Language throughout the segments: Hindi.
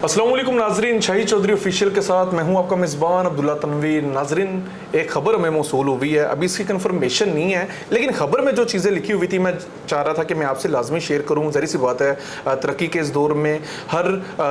अस्सलाम वालेकुम नाजरीन, शाहिद चौधरी ऑफिशियल के साथ मैं हूं आपका मेज़बान अब्दुल्ला तनवीर। नाजरीन, एक खबर हमें मौसूल हुई है, अभी इसकी कंफर्मेशन नहीं है, लेकिन खबर में जो चीज़ें लिखी हुई थी मैं चाह रहा था कि मैं आपसे लाजमी शेयर करूं। ज़री सी बात है, तरक्की के इस दौर में हर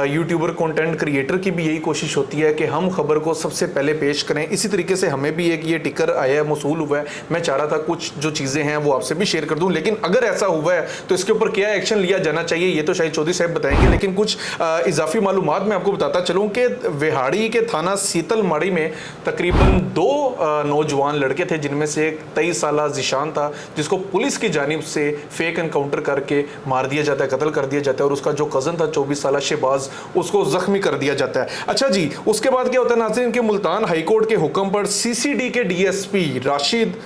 यूट्यूबर कंटेंट क्रिएटर की भी यही कोशिश होती है कि हम खबर को सबसे पहले पेश करें। इसी तरीके से हमें भी एक ये टिकर आया है, मौसूल हुआ है। मैं चाह रहा था कुछ जो चीज़ें हैं वो आपसे भी शेयर कर दूँ, लेकिन अगर ऐसा हुआ है तो इसके ऊपर क्या एक्शन लिया जाना चाहिए ये तो शाहिद चौधरी साहब बताएंगे। लेकिन कुछ इजाफी मालूमात मैं आपको बताता चलूं कि विहाड़ी के थाना सीतलमाड़ी में तकरीबन 2 नौजवान लड़के थे, जिनमें से एक 23 साला जिशान था, जिसको पुलिस की जानिब से फेक एनकाउंटर करके मार दिया जाता है, कत्ल कर दिया जाता है, और उसका जो कज़न था 24 साला शहबाज, उसको जख्मी कर दिया जाता है। अच्छा जी, उसके बाद क्या होता है नाज़रीन के मुल्तान हाईकोर्ट के हुक्म पर सीसीडी के डीएसपी राशिद,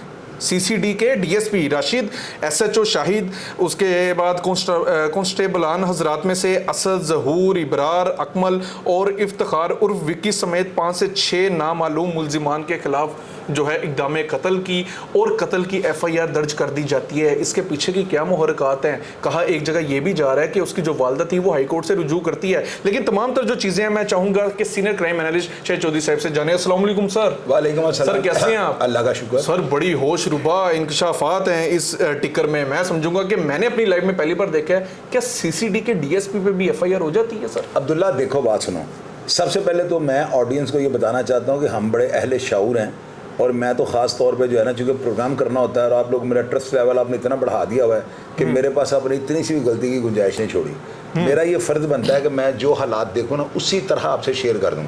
सीसीडी के डीएसपी राशिद, एसएचओ शाहिद, उसके बाद कांस्टेबलान हजरात में से असद, जहूर, इबरार, अकमल और इफ्तिखार उर्फ विक्की समेत 5 से 6 नामालूम मुलजिमान के खिलाफ जो है इक़दाम कत्ल की और कत्ल की एफआईआर दर्ज कर दी जाती है। इसके पीछे की क्या मुहरकात हैं? कहा एक जगह यह भी जा रहा है कि उसकी जो वालदा थी वो हाईकोर्ट से रुजू करती है, लेकिन तमाम तर जो चीज़ें हैं मैं चाहूँगा कि senior crime analyst Shahid Chaudhry साहब से जाने। अस्सलाम वालेकुम सर। वालेकुम अस्सलाम सर, कैसे हैं आप? अल्लाह का शुक्र सर। बड़ी होश रुबा इंकशाफात हैं इस टिकर में। मैं समझूंगा कि मैंने अपनी लाइफ में पहली बार देखा है। क्या सीसीडी के डीएसपी पे भी एफआईआर हो जाती है सर? अब्दुल्ला देखो, बात सुनो। सबसे पहले तो मैं ऑडियंस को ये बताना चाहता हूँ कि हम बड़े अहले शऊर हैं, और मैं तो ख़ास तौर पे जो है ना, चूँकि प्रोग्राम करना होता है और आप लोग मेरा ट्रस्ट लेवल आपने इतना बढ़ा दिया हुआ है कि मेरे पास आपने इतनी सी भी गलती की गुंजाइश नहीं छोड़ी। मेरा ये फ़र्ज़ बनता है कि मैं जो हालात देखूँ ना उसी तरह आपसे शेयर कर दूँ।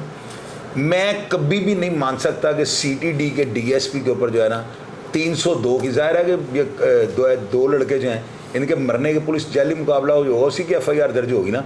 मैं कभी भी नहीं मान सकता कि सीटीडी के डीएसपी के ऊपर जो है ना 302 की, ज़ाहिर है कि ये दो लड़के जो हैं इनके मरने के पुलिस जैली मुकाबला हो, जो उसी की एफआईआर दर्ज होगी ना।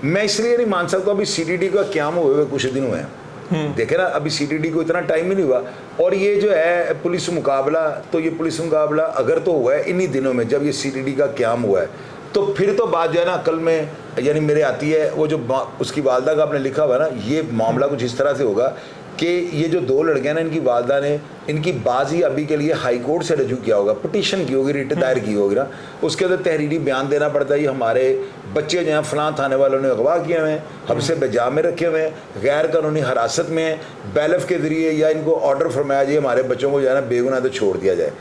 मैं इसलिए नहीं मान सकता, अभी सीटीडी का क्याम हुए हुए कुछ दिन हुए हैं, देखे ना, अभी सीटीडी को इतना टाइम ही नहीं हुआ। और ये जो है पुलिस मुकाबला, तो ये पुलिस मुकाबला अगर तो हुआ है इन्हीं दिनों में जब ये सीटीडी का क्याम हुआ है, तो फिर तो बात जो है ना अकल में यानी मेरे आती है। वो जो उसकी वालदा का आपने लिखा हुआ ना, ये मामला कुछ इस तरह से होगा कि ये जो 2 लड़के हैं ना, इनकी वालदा ने इनकी बाजी अभी के लिए हाई कोर्ट से रजू किया होगा, पिटीशन की होगी, रिट दायर की होगी ना। उसके अंदर तहरीरी बयान देना पड़ता है, ये हमारे बच्चे जो हैं फलां थाने वालों ने अगवा किए हुए हैं, हमसे बेजा में रखे हुए हैं, गैर कानूनी हिरासत में हैं, बैलफ के जरिए, या इनको ऑर्डर फरमाया जाए हमारे बच्चों को जो है ना बेगुनाह तो छोड़ दिया जाए।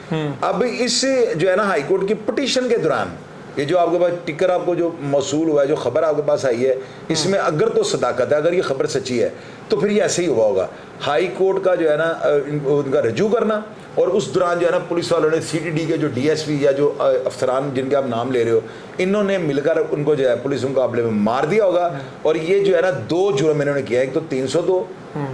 अब इस जो है ना हाई कोर्ट की पिटीशन के दौरान ये जो आपके पास टिकर आपको जो मौसूल हुआ है, जो खबर आपके पास आई है, इसमें अगर तो सदाकत है, अगर ये खबर सच्ची है तो फिर ये ऐसे ही हुआ होगा। हाई कोर्ट का जो है ना उनका रजू करना, और उस दौरान जो है ना पुलिस वालों ने सीटीडी के जो डीएसपी या जो अफसरान जिनके आप नाम ले रहे हो, इन्होंने मिलकर उनको जो है पुलिस मुकाबले में मार दिया होगा। और ये जो है ना 2 जुर्म इन्होंने किया, एक तो 302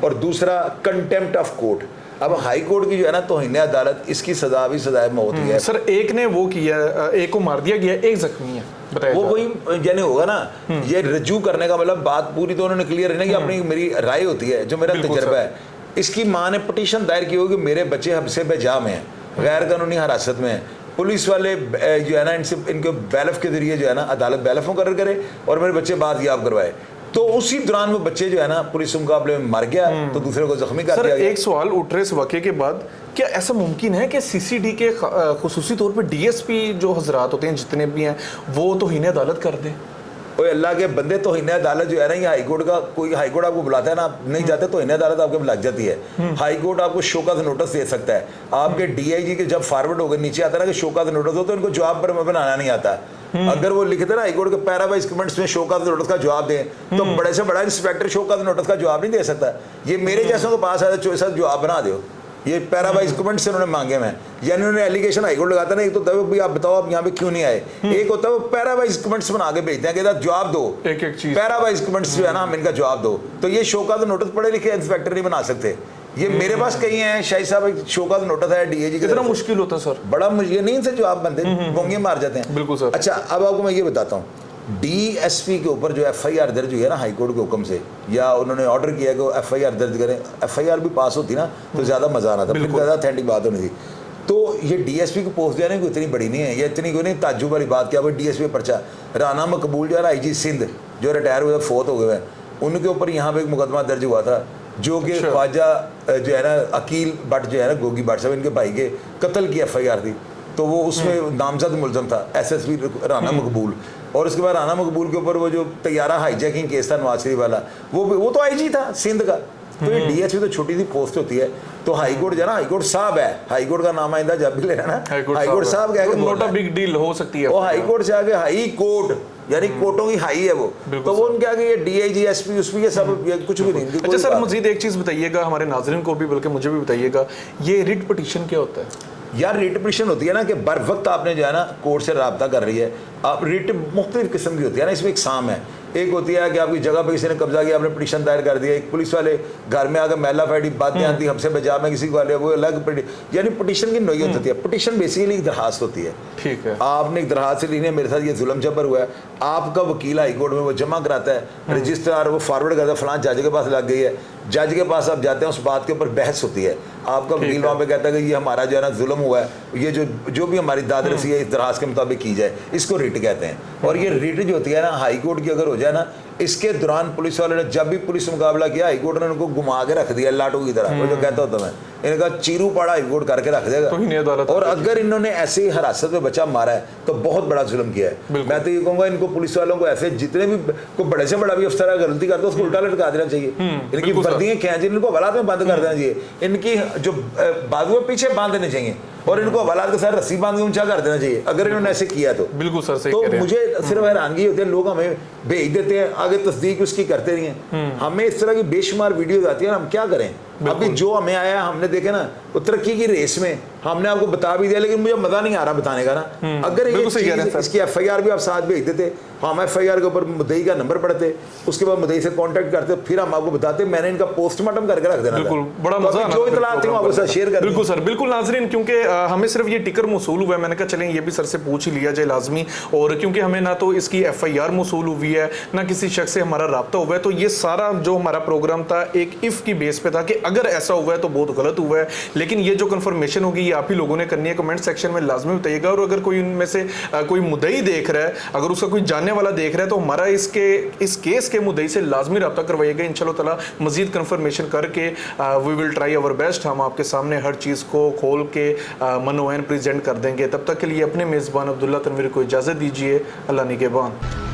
और दूसरा कंटेम्प्ट ऑफ कोर्ट। अब हाई कोर्ट की जो है ना तौहीन अदालत, इसकी सजा भी सजाए मौत ही है। सर, एक ने वो किया, एक को मार दिया गया, एक जख्मी है, बताइए। वो कोई यानी होगा ना, ये रजू करने का मतलब बात पूरी तो उन्होंने क्लियर है ना कि अपनी मेरी राय होती है, जो मेरा तजर्बा है। इसकी माँ ने पिटीशन दायर की होगी, मेरे बच्चे हमसे बेजा में हैं, गैर कानूनी हिरासत में हैं, पुलिस वाले जो है ना इनसे इनको बैलफ के जरिए जो है ना अदालत बैलफ मुकर्रर करे और मेरे बच्चे बाजियाब करवाए। तो उसी दौरान वो बच्चे जो है ना पुलिस मुकाबले में मर गया, तो दूसरे को जख्मी कर दिया गया। एक सवाल उठ रहे इस वाक़े के बाद, क्या ऐसा मुमकिन है कि सीसीडी के खुसूसी तौर पे डीएसपी जो हजरात होते हैं जितने भी हैं वो तौहीन अदालत कर दें? ओए अल्लाह के बंदे, तौहीन अदालत जो है ना, ये हाई कोर्ट का, कोई हाई कोर्ट आपको बुलाता है ना, आप नहीं जाते, तौहीन अदालत आपके लग जाती है। हाई कोर्ट आपको शोकत नोटिस दे सकता है। आपके डीआईजी के जब फॉरवर्ड होकर नीचे आता है ना कि शोकत नोटिस हो, तो इनको जवाब पर बनाना नहीं आता। अगर वो लिखते ना हाई कोर्ट के पैरा वाइज कमेंट्स में शोकत नोटिस का जवाब दें, तो बड़े से बड़ा इंस्पेक्टर शोकत नोटिस का जवाब नहीं दे सकता। ये मेरे जैसों के पास आया तो जवाब बना दो, ये पैरावाइज कमेंट से उन्होंने मांगे मैं, यानी उन्होंने एलिगेशन हाईकोर्ट लगाता ना, एक तो तब भी आप बताओ आप यहाँ पे क्यों नहीं आए, एक होता है वो पैरावाइज कमेंट्स बना के भेजते हैं कि जवाब दो, एक एक चीज पैरावाइज कमेंट्स जो है ना हम इनका जवाब दो। तो ये शोकत नोटिस पढ़े लिखे इंस्पेक्टर नहीं बना सकते। ये मेरे पास कहीं है शाहिद साहब, शोकत नोटिस है डीएजी, कितना मुश्किल होता है सर, बड़ा मुश्किल, नहीं इनसे जवाब बनते, गोंगे मार जाते हैं। बिल्कुल सर। अच्छा, अब आपको मैं ये बताता हूँ, डीएसपी के ऊपर जो एफआईआर दर्ज हुई है ना हाई कोर्ट के हुक्म से, या उन्होंने ऑर्डर किया कि वो एफआईआर दर्ज करें, एफआईआर भी पास होती ना तो ज़्यादा मज़ा आना था, फिर ज़्यादा ऑथेंटिक बात होनी थी। तो ये डीएसपी की पोस्ट जो है ना कोई इतनी बड़ी नहीं है, ये इतनी कोई नहीं ताज्जुब वाली बात क्या, डीएसपी पर्चा राना मकबूल जो है आईजी सिंध जो रिटायर हुए फोत हो गए हैं, उनके ऊपर यहाँ पे एक मुकदमा दर्ज हुआ था जो कि ख्वाजा जो है ना अकील भट्ट जो है ना गोगी भट्ट साहब इनके भाई के कत्ल की FIR थी, तो वो उसमें नामजद मुलजम था SSP राना मकबूल। और उसके बाद राना मकबूल के ऊपर वो जो तैयारा हाईजैकिंग केस था नवाज शरीफ वाला, वो तो IG था सिंध का। तो ये DSP तो छोटी सी पोस्ट होती है। तो हाईकोर्ट जो है ना, हाईकोर्ट साहब है, हाईकोर्ट का नाम आइंदा जब भी लेना ना हाईकोर्ट साहब कह के नॉट अ बिग डील हो सकती है। वो हाईकोर्ट से आगे हाई कोर्ट यानी कोर्टों की हाई है वो, तो वो उनके आगे ये DIG SP उसपी ये सब कुछ भी नहीं। अच्छा सर, मजीद एक चीज़ बताइएगा, हमारे नाजरीन को भी बल्कि मुझे भी बताइएगा, ये रिट पिटीशन क्या होता है? यार रिट पिटीशन होती है ना कि बर वक्त आपने जो है ना कोर्ट से रब्ता कर रही है, आप रिट मुख्तलिफ किस्म की होती है ना, इसमें एक साम है, एक होती है कि आपकी जगह पे किसी ने कब्जा किया, आपने पिटीशन दायर कर दिया, एक पुलिस वाले घर में आकर महिला फैडी बातें आती हमसे बजा में किसी को वाले वो अलग यानी पिटीशन की नोयत होती है। पिटीशन बेसिकली एक दरखास्त होती है, ठीक है, आपने एक दरखास्त ली है, मेरे साथ ये जुल्म जबर हुआ है, आपका वकील हाई कोर्ट में वो जमा कराता है, रजिस्ट्रार वो फॉरवर्ड करता है फलां जज के पास लग गई है, जज के पास आप जाते हैं, उस बात के ऊपर बहस होती है, आपका वकील वहाँ पे कहता है कि ये हमारा जो है ना जुल्म हुआ है, ये जो भी हमारी दाद रसी है इस दरखास्त के मुताबिक की जाए, इसको रिट कहते हैं। और ये रिट जो होती है ना हाई कोर्ट की अगर हो जाए ना, इसके दौरान पुलिस वाले ने जब भी पुलिस मुकाबला किया हाई कोर्ट ने उनको घुमा के रख दिया लाटू की तरह, वो जो कहता होता मैं इनका चीरू पाड़ा हाई कोर्ट करके रख देगा। और अगर इन्होंने ऐसे ही हिरासत में बच्चा मारा है तो बहुत बड़ा जुल्म किया है। मैं तो ये कहूँगा इनको पुलिस वालों को ऐसे जितने भी कोई बड़े से बड़ा भी अफसर गलती करता है उसको उल्टा लटका देना चाहिए, इनकी वर्दियाँ खींच इनको हवालात में बंद कर देना चाहिए, इनकी जो बाजुओं पीछे बांध देने चाहिए और इनको हवालात के साथ रस्सी बांध के ऊंचा कर देना चाहिए अगर इन्होंने ऐसे किया तो। बिल्कुल सर, सही तो कह रहे हैं। मुझे सिर्फ हैरानगी होती है, लोग हमें भेज देते हैं आगे तस्दीक उसकी करते नहीं है, हमें इस तरह की बेशुमार वीडियोज आती है, हम क्या करें। अभी जो हमें आया हमने देखे ना वो तरक्की की रेस में हमने आपको बता भी दिया, लेकिन मुझे मजा नहीं आ रहा बताने का ना। अगर ये इसकी FIR भी आप साथ भेज देते, हम FIR के ऊपर मुद्दई का नंबर पढ़ते, उसके बाद मुद्दई से कांटेक्ट करते, फिर हम आपको बताते मैंने इनका पोस्टमार्टम करके रख देना। बिल्कुल, बड़ा मजा जो इतला आती है आपको साथ शेयर कर। बिल्कुल सर, बिल्कुल नाजरीन, क्योंकि हमें सिर्फ ये टिकर मौसूल हुआ है, मैंने कहा चलें ये भी सर से पूछ ही लिया जाए लाजमी, और क्योंकि हमें ना तो इसकी FIR मौसूल हुई है ना किसी शख्स से हमारा रब्ता हुआ है, तो ये सारा जो हमारा प्रोग्राम था एक इफ की बेस पे था कि अगर ऐसा हुआ है तो बहुत गलत हुआ है, लेकिन ये जो कंफर्मेशन होगी ये आप ही लोगों ने करनी है। कमेंट सेक्शन में लाजमी बताइएगा, और अगर कोई उनमें से कोई मुद्दई देख रहा है, अगर उसका कोई जानने वाला देख रहा है, तो हमारा इस केस के मुद्दई से लाजमी रब्ता करवाइएगा। इंशाल्लाह ताला मजीद कंफर्मेशन करके we will try our best, हम आपके सामने हर चीज़ को खोल के मनोहन प्रेजेंट कर देंगे। तब तक के लिए अपने मेज़बान अब्दुल्ला तनवीर को इजाज़त दीजिए। अल्लाह निगहबान।